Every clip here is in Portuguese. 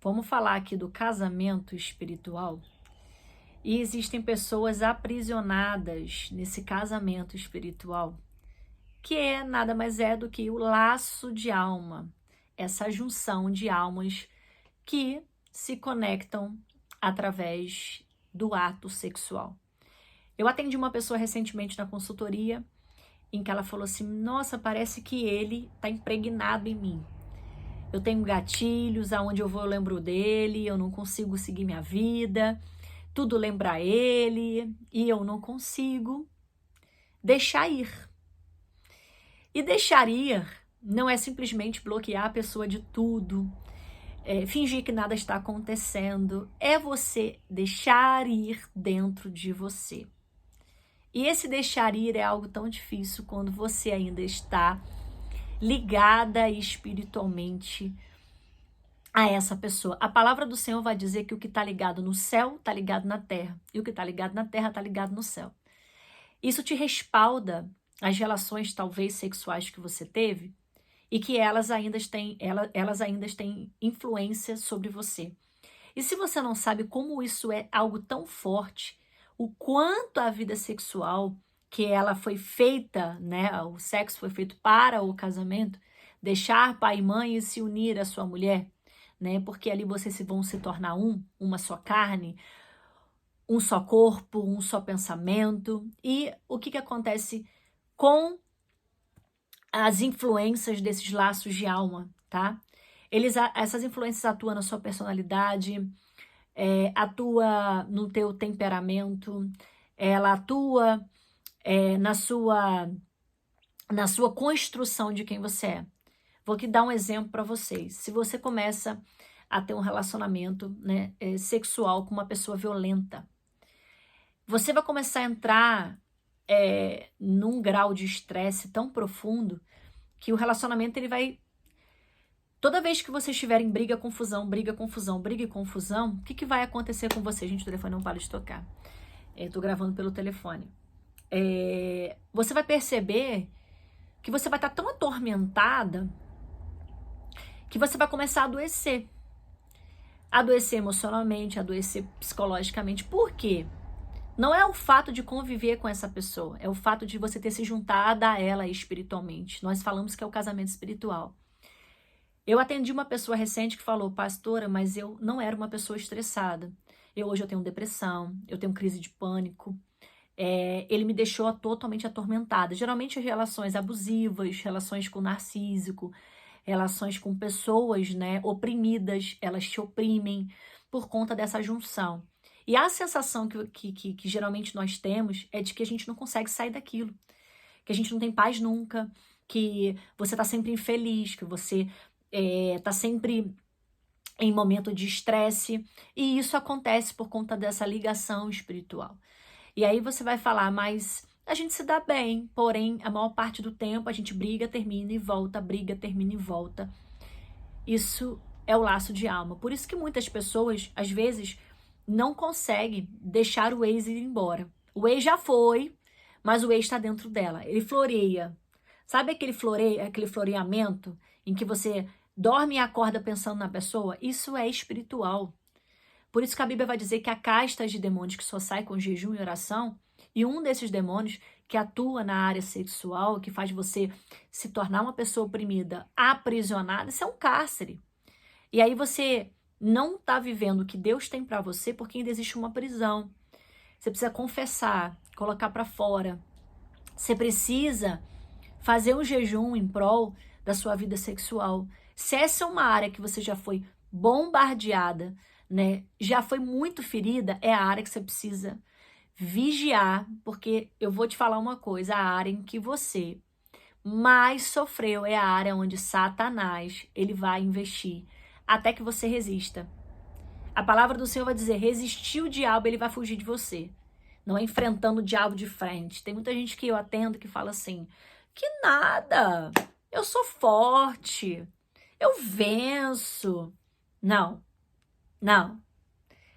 Vamos falar aqui do casamento espiritual. E existem pessoas aprisionadas nesse casamento espiritual, que nada mais é do que o laço de alma, essa junção de almas que se conectam através do ato sexual. Eu atendi uma pessoa recentemente na consultoria em que ela falou assim: nossa, parece que ele está impregnado em mim. Eu tenho gatilhos, aonde eu vou eu lembro dele, eu não consigo seguir minha vida, tudo lembra ele e eu não consigo deixar ir. E deixar ir não é simplesmente bloquear a pessoa de tudo, fingir que nada está acontecendo, é você deixar ir dentro de você. E esse deixar ir é algo tão difícil quando você ainda está ligada espiritualmente a essa pessoa. A palavra do Senhor vai dizer que o que está ligado no céu está ligado na terra, e o que está ligado na terra está ligado no céu. Isso te respalda as relações talvez sexuais que você teve e que elas ainda têm influência sobre você. E se você não sabe como isso é algo tão forte, o quanto a vida sexual, que ela foi feita, né, o sexo foi feito para o casamento, deixar pai e mãe e se unir à sua mulher, né, porque ali vocês vão se tornar uma só carne, um só corpo, um só pensamento. E o que acontece com as influências desses laços de alma, tá? Essas influências atuam na sua personalidade, atua no teu temperamento, ela atua na sua construção de quem você é. Vou aqui dar um exemplo para vocês. Se você começa a ter um relacionamento, né, sexual com uma pessoa violenta, você vai começar a entrar num grau de estresse tão profundo que o relacionamento ele vai... Toda vez que vocês estiverem briga, confusão, briga, confusão, briga e confusão, o que vai acontecer com você? Gente, o telefone não para de tocar. Tô gravando pelo telefone. Você vai perceber que você vai estar tão atormentada que você vai começar a adoecer. Adoecer emocionalmente, adoecer psicologicamente. Por quê? Não é o fato de conviver com essa pessoa, é o fato de você ter se juntado a ela espiritualmente. Nós falamos que é o casamento espiritual. Eu atendi uma pessoa recente que falou: pastora, mas eu não era uma pessoa estressada. Hoje eu tenho depressão, eu tenho crise de pânico. Ele me deixou totalmente atormentada. Geralmente relações abusivas, relações com narcísico, relações com pessoas, né, oprimidas, elas te oprimem por conta dessa junção. E a sensação que geralmente nós temos é de que a gente não consegue sair daquilo, que a gente não tem paz nunca, que você tá sempre infeliz, que você tá sempre em momento de estresse, e isso acontece por conta dessa ligação espiritual. E aí você vai falar: mas a gente se dá bem, porém a maior parte do tempo a gente briga, termina e volta, briga, termina e volta. Isso é o laço de alma. Por isso que muitas pessoas, às vezes, não conseguem deixar o ex ir embora. O ex já foi, mas o ex está dentro dela. Ele floreia. Sabe aquele floreamento em que você dorme e acorda pensando na pessoa? Isso é espiritual. Por isso que a Bíblia vai dizer que há castas de demônios que só saem com jejum e oração, e um desses demônios que atua na área sexual, que faz você se tornar uma pessoa oprimida, aprisionada, isso é um cárcere. E aí você não está vivendo o que Deus tem para você porque ainda existe uma prisão. Você precisa confessar, colocar para fora. Você precisa fazer um jejum em prol da sua vida sexual. Se essa é uma área que você já foi bombardeada, né, já foi muito ferida, é a área que você precisa vigiar, porque eu vou te falar uma coisa: a área em que você mais sofreu é a área onde Satanás ele vai investir até que você resista. A palavra do Senhor vai dizer: resistir o diabo, ele vai fugir de você. Não é enfrentando o diabo de frente. Tem muita gente que eu atendo que fala assim: que nada, eu sou forte, eu venço. Não.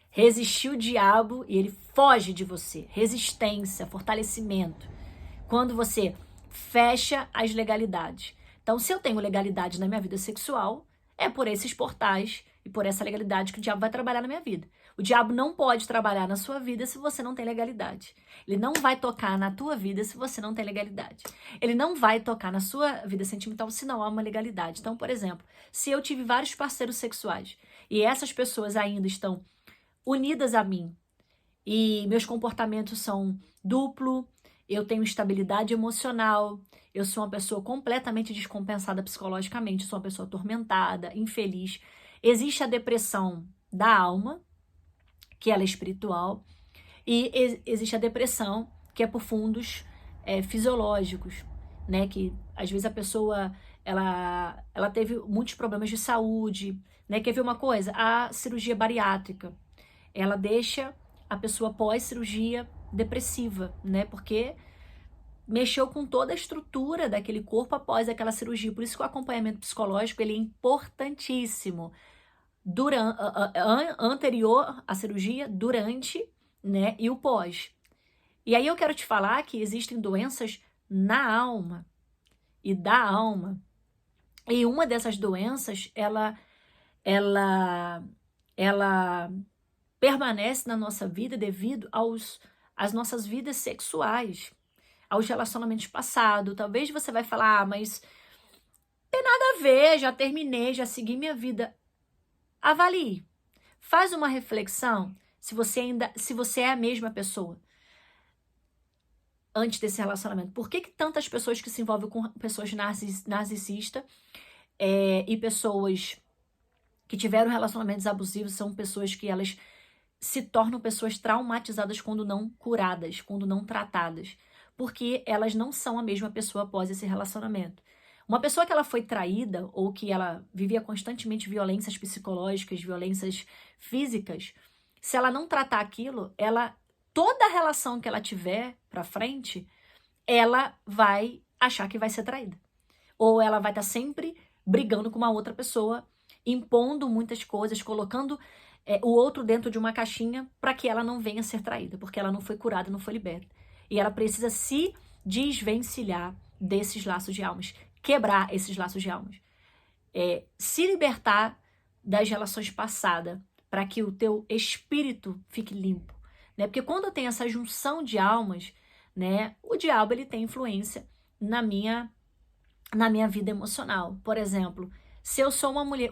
Resistir o diabo e ele foge de você. Resistência, fortalecimento. Quando você fecha as legalidades. Então, se eu tenho legalidade na minha vida sexual, é por esses portais e por essa legalidade que o diabo vai trabalhar na minha vida. O diabo não pode trabalhar na sua vida se você não tem legalidade. Ele não vai tocar na tua vida se você não tem legalidade. Ele não vai tocar na sua vida sentimental se não há uma legalidade. Então, por exemplo, se eu tive vários parceiros sexuais e essas pessoas ainda estão unidas a mim e meus comportamentos são duplo, eu tenho estabilidade emocional, eu sou uma pessoa completamente descompensada psicologicamente, sou uma pessoa atormentada, infeliz. Existe a depressão da alma, que ela é espiritual, e existe a depressão, que é por fundos fisiológicos, né? Que às vezes a pessoa ela teve muitos problemas de saúde, né? Quer ver uma coisa? A cirurgia bariátrica, ela deixa a pessoa pós-cirurgia depressiva, né? Porque mexeu com toda a estrutura daquele corpo após aquela cirurgia. Por isso que o acompanhamento psicológico ele é importantíssimo. Anterior à cirurgia, durante, né, e o pós. E aí eu quero te falar que existem doenças na alma e da alma. E uma dessas doenças, ela permanece na nossa vida devido às nossas vidas sexuais, aos relacionamentos passados. Talvez você vai falar, mas tem nada a ver, já terminei, já segui minha vida. Avalie, faz uma reflexão se você é a mesma pessoa antes desse relacionamento. Por que tantas pessoas que se envolvem com pessoas narcisistas e pessoas que tiveram relacionamentos abusivos são pessoas que elas se tornam pessoas traumatizadas quando não curadas, quando não tratadas, porque elas não são a mesma pessoa após esse relacionamento. Uma pessoa que ela foi traída ou que ela vivia constantemente violências psicológicas, violências físicas, se ela não tratar aquilo, toda a relação que ela tiver pra frente, ela vai achar que vai ser traída. Ou ela vai estar sempre brigando com uma outra pessoa, impondo muitas coisas, colocando o outro dentro de uma caixinha para que ela não venha a ser traída, porque ela não foi curada, não foi liberta. E ela precisa se desvencilhar desses laços de almas, quebrar esses laços de almas, se libertar das relações passadas, para que o teu espírito fique limpo, né? Porque quando tem essa junção de almas, né, o diabo ele tem influência na minha vida emocional. Por exemplo, se eu sou uma mulher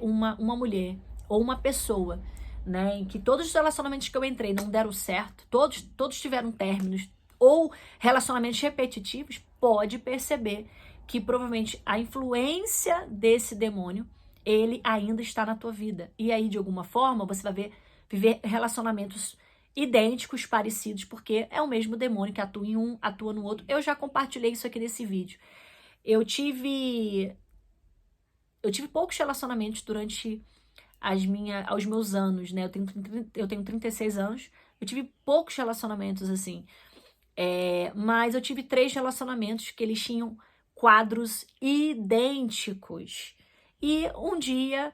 ou uma pessoa, né, em que todos os relacionamentos que eu entrei não deram certo, todos tiveram términos ou relacionamentos repetitivos, pode perceber que provavelmente a influência desse demônio, ele ainda está na tua vida. E aí, de alguma forma, você vai viver relacionamentos idênticos, parecidos, porque é o mesmo demônio que atua em um, atua no outro. Eu já compartilhei isso aqui nesse vídeo. Eu tive poucos relacionamentos durante aos meus anos, né? Eu tenho 36 anos, eu tive poucos relacionamentos, assim. Mas eu tive 3 relacionamentos que eles tinham quadros idênticos. E um dia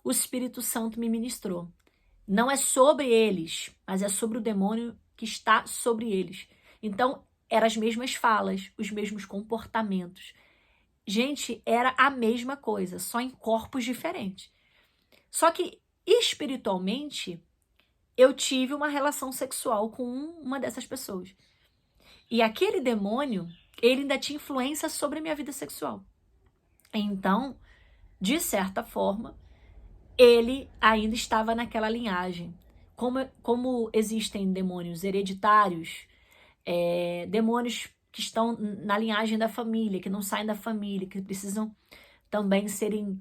o Espírito Santo me ministrou. Não é sobre eles, mas é sobre o demônio que está sobre eles. Então, eram as mesmas falas, os mesmos comportamentos. Gente, era a mesma coisa, só em corpos diferentes. Só que, espiritualmente, eu tive uma relação sexual com uma dessas pessoas. E aquele demônio, ele ainda tinha influência sobre a minha vida sexual. Então, de certa forma, ele ainda estava naquela linhagem. Como existem demônios hereditários, demônios que estão na linhagem da família, que não saem da família, que precisam também serem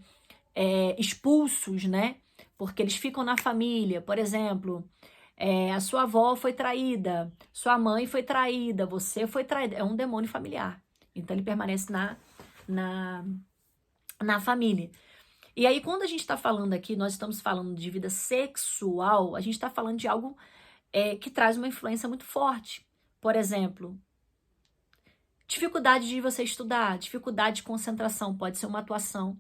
expulsos, né? Porque eles ficam na família. Por exemplo, a sua avó foi traída, sua mãe foi traída, você foi traída. É um demônio familiar. Então, ele permanece na família. E aí, quando a gente está falando aqui, nós estamos falando de vida sexual, a gente está falando de algo que traz uma influência muito forte. Por exemplo, dificuldade de você estudar, dificuldade de concentração, pode ser uma atuação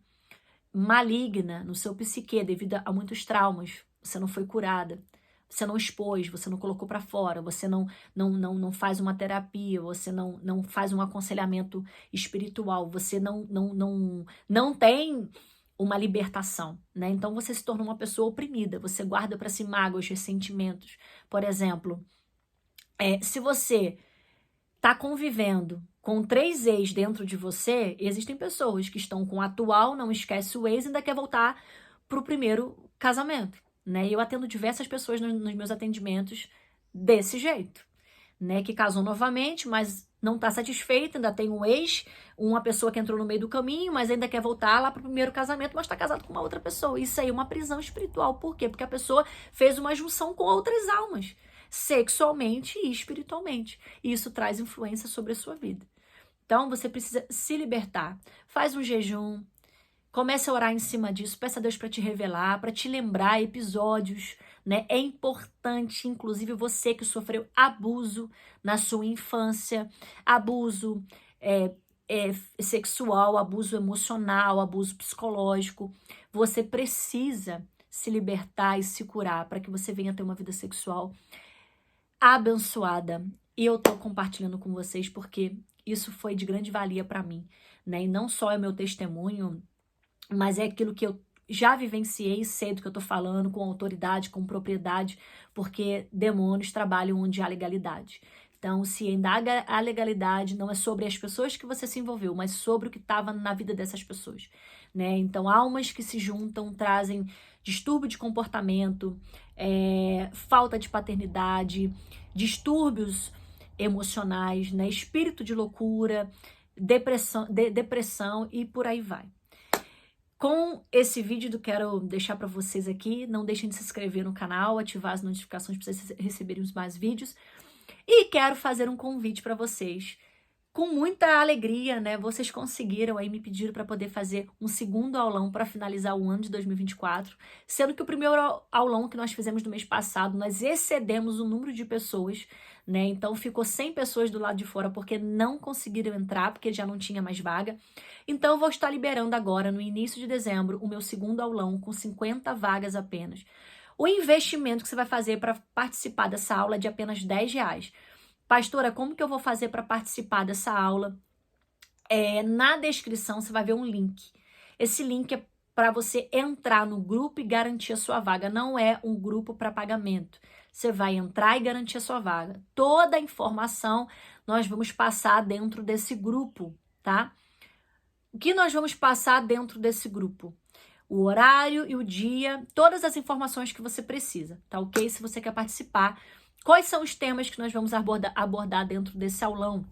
maligna no seu psique devido a muitos traumas. Você não foi curada, você não expôs, você não colocou para fora, você não faz uma terapia, você não faz um aconselhamento espiritual, você não tem uma libertação, né? Então você se tornou uma pessoa oprimida, você guarda para si mágoas, ressentimentos. Por exemplo, se você está convivendo com 3 ex dentro de você, existem pessoas que estão com o atual, não esquece o ex e ainda quer voltar para o primeiro casamento, né? E eu atendo diversas pessoas nos meus atendimentos desse jeito, né? Que casou novamente, mas não está satisfeita, ainda tem um ex, uma pessoa que entrou no meio do caminho, mas ainda quer voltar lá para o primeiro casamento, mas está casado com uma outra pessoa. Isso aí é uma prisão espiritual. Por quê? Porque a pessoa fez uma junção com outras almas, sexualmente e espiritualmente. E isso traz influência sobre a sua vida. Então, você precisa se libertar. Faz um jejum, comece a orar em cima disso, peça a Deus para te revelar, para te lembrar episódios, né? É importante, inclusive você que sofreu abuso na sua infância, abuso sexual, abuso emocional, abuso psicológico. Você precisa se libertar e se curar para que você venha ter uma vida sexual abençoada. E eu tô compartilhando com vocês porque isso foi de grande valia para mim, né? E não só é meu testemunho, mas é aquilo que eu já vivenciei e sei do que eu tô falando, com autoridade, com propriedade, porque demônios trabalham onde há legalidade. Então, se indaga a legalidade, não é sobre as pessoas que você se envolveu, mas sobre o que estava na vida dessas pessoas, né? Então, almas que se juntam trazem distúrbio de comportamento, falta de paternidade, distúrbios emocionais, né? Espírito de loucura, depressão e por aí vai. Com esse vídeo eu quero deixar para vocês aqui, não deixem de se inscrever no canal, ativar as notificações para vocês receberem os mais vídeos. E quero fazer um convite para vocês, com muita alegria, né? Vocês conseguiram aí, me pediram para poder fazer um segundo aulão para finalizar o ano de 2024, sendo que o primeiro aulão que nós fizemos no mês passado, nós excedemos o número de pessoas, né? Então ficou 100 pessoas do lado de fora porque não conseguiram entrar, porque já não tinha mais vaga. Então eu vou estar liberando agora, no início de dezembro, o meu segundo aulão com 50 vagas apenas. O investimento que você vai fazer para participar dessa aula é de apenas R$10. Pastora, como que eu vou fazer para participar dessa aula? Na descrição você vai ver um link. Esse link é para você entrar no grupo e garantir a sua vaga. Não é um grupo para pagamento. Você vai entrar e garantir a sua vaga. Toda a informação nós vamos passar dentro desse grupo, tá? O que nós vamos passar dentro desse grupo? O horário e o dia, todas as informações que você precisa, tá ok? Se você quer participar. Quais são os temas que nós vamos abordar dentro desse aulão?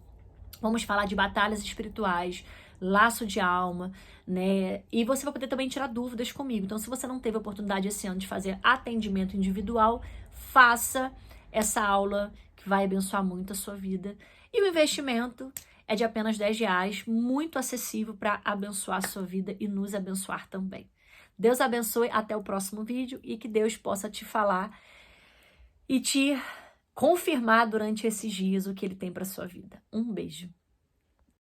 Vamos falar de batalhas espirituais, laço de alma, né? E você vai poder também tirar dúvidas comigo. Então, se você não teve a oportunidade esse ano de fazer atendimento individual, faça essa aula que vai abençoar muito a sua vida. E o investimento é de apenas R$10, muito acessível para abençoar a sua vida e nos abençoar também. Deus abençoe, até o próximo vídeo e que Deus possa te falar e te confirmar durante esses dias o que Ele tem para sua vida. Um beijo.